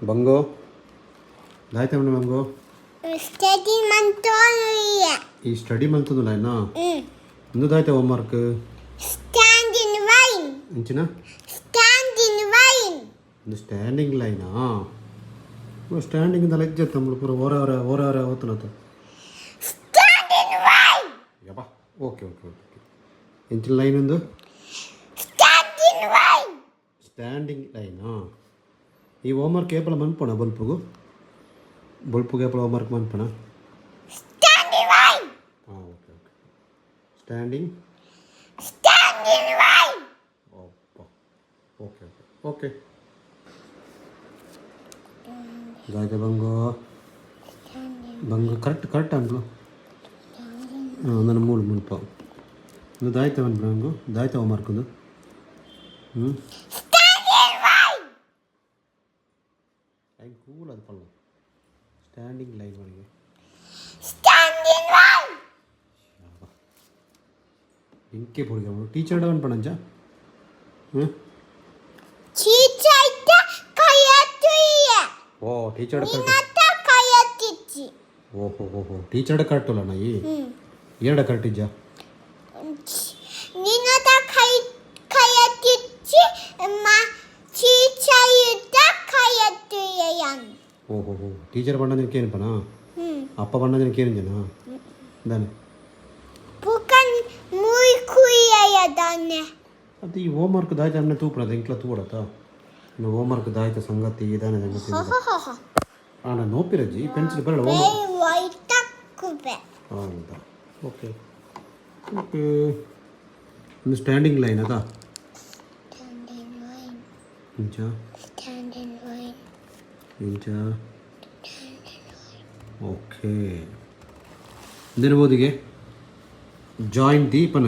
ಬಂಗೋ ದಾಯ್ತ ಬಂಗೋ study ಮಂತೋನಿಯ ಈ study ಮಂತದ ಲೈನ್ ಇಂದು ದಾಯ್ತ ಹೋಮ್ವರ್ಕ್ ಸ್ಟ್ಯಾಂಡ್ ಇನ್ ಲೈನ್ ಇಂಚಿನ ಸ್ಟ್ಯಾಂಡ್ ಇನ್ ಲೈನ್ ಒಂದು ಸ್ಟ್ಯಾಂಡಿಂಗ್ ಲೈನಾ ಸ್ಟ್ಯಾಂಡಿಂಗ್ ಇಂದ ಲೆಜ್ಜೆ ತಮ್ಮಳು ಪೂರ ಓರ ಹೋತನತ ಸ್ಟ್ಯಾಂಡ್ ಇನ್ ಲೈನ್ ಯಪ್ಪ ಓಕೆ ಓಕೆ ಓಕೆ ಇಂಚಿನ ಲೈನ್ ಒಂದು ಸ್ಟ್ಯಾಂಡ್ ಇನ್ ಲೈನ್ ಸ್ಟ್ಯಾಂಡಿಂಗ್ ಲೈನಾ ಈ ಹೋಮ್ವರ್ಕ್ ಏಪಲ ಮನ್ಪಣ ಬಲ್ಪುಗೆ ಏಪಲ ಹೋಮ್ವರ್ಕ್ ಮನ್ಪಣ ಸ್ಟ್ಯಾಂಡ್ ಇನ್ ಲೈನ್ ಹಾಂ ಓಕೆ ಓಕೆ ಸ್ಟ್ಯಾಂಡಿಂಗ್ ಲೈನ್ ಓಪ್ಪ ಓಕೆ ಓಕೆ ಓಕೆ ದಾಯ್ತ ಬಂಗೋ ಕರೆಕ್ಟ್ ಅಂದ್ಲು ಹಾಂ ನನ್ನ ಮುಲ್ಪ ಒಂದು ದಾಯ್ತ ಬಂಗೋ ದಾಯ್ತ ಹೋಮ್ವರ್ಕ್ ಒಂದು ಲೈನ್ ಕೂಲ್ ಅದು ಪಲ್ಲ ಸ್ಟ್ಯಾಂಡಿಂಗ್ ಲೈನ್ ಒಳಗೆ ಇಂಕೆ ಪುಡಿಗೆ ಟೀಚರ್ ಡವನ್ ಪಣಂಜ ಹ್ಞೂ ಓ ಟೀಚರ್ ಕರೆಕ್ಟ್ ಓಹೋ ಟೀಚರ್ ಕರೆಕ್ಟಲ್ಲ ನಾಯಿ ಎರಡ ಕರೆಕ್ಟ್ ಇಜ್ಜ ಓಹೋ ಟೀಚರ್ ಬಣ್ಣ ನಿನಗೆ ಏನು ಪಣ ಅಪ್ಪ ಬಣ್ಣ ನಿನಗೆ ಏನು ಜನ ದಾನೆ ಅದು ಈ ಹೋಮ್ವರ್ಕ್ ದಾಯ್ತ ಅನ್ನ ತೂಪಡದ ಇಂಕ್ಲ ತೂಡತ್ತ ಇನ್ನು ಹೋಮ್ವರ್ಕ್ ದಾಯ್ತ ಸಂಗತಿ ಇದಾನೆ ಸಂಗತಿ ನಾನು ನೋಪಿರಜ್ಜಿ ಪೆನ್ಸಿಲ್ ಬರಲ್ಲ ಹೌದಾ ಓಕೆ ಓಕೆ ಒಂದು ಸ್ಟ್ಯಾಂಡಿಂಗ್ ಲೈನ್ ಅದಾ ಇಂಚ ಓಕೆ ದಿನಬೋದಿಗೆ ಜಾಯಿನ್ ದೀಪನ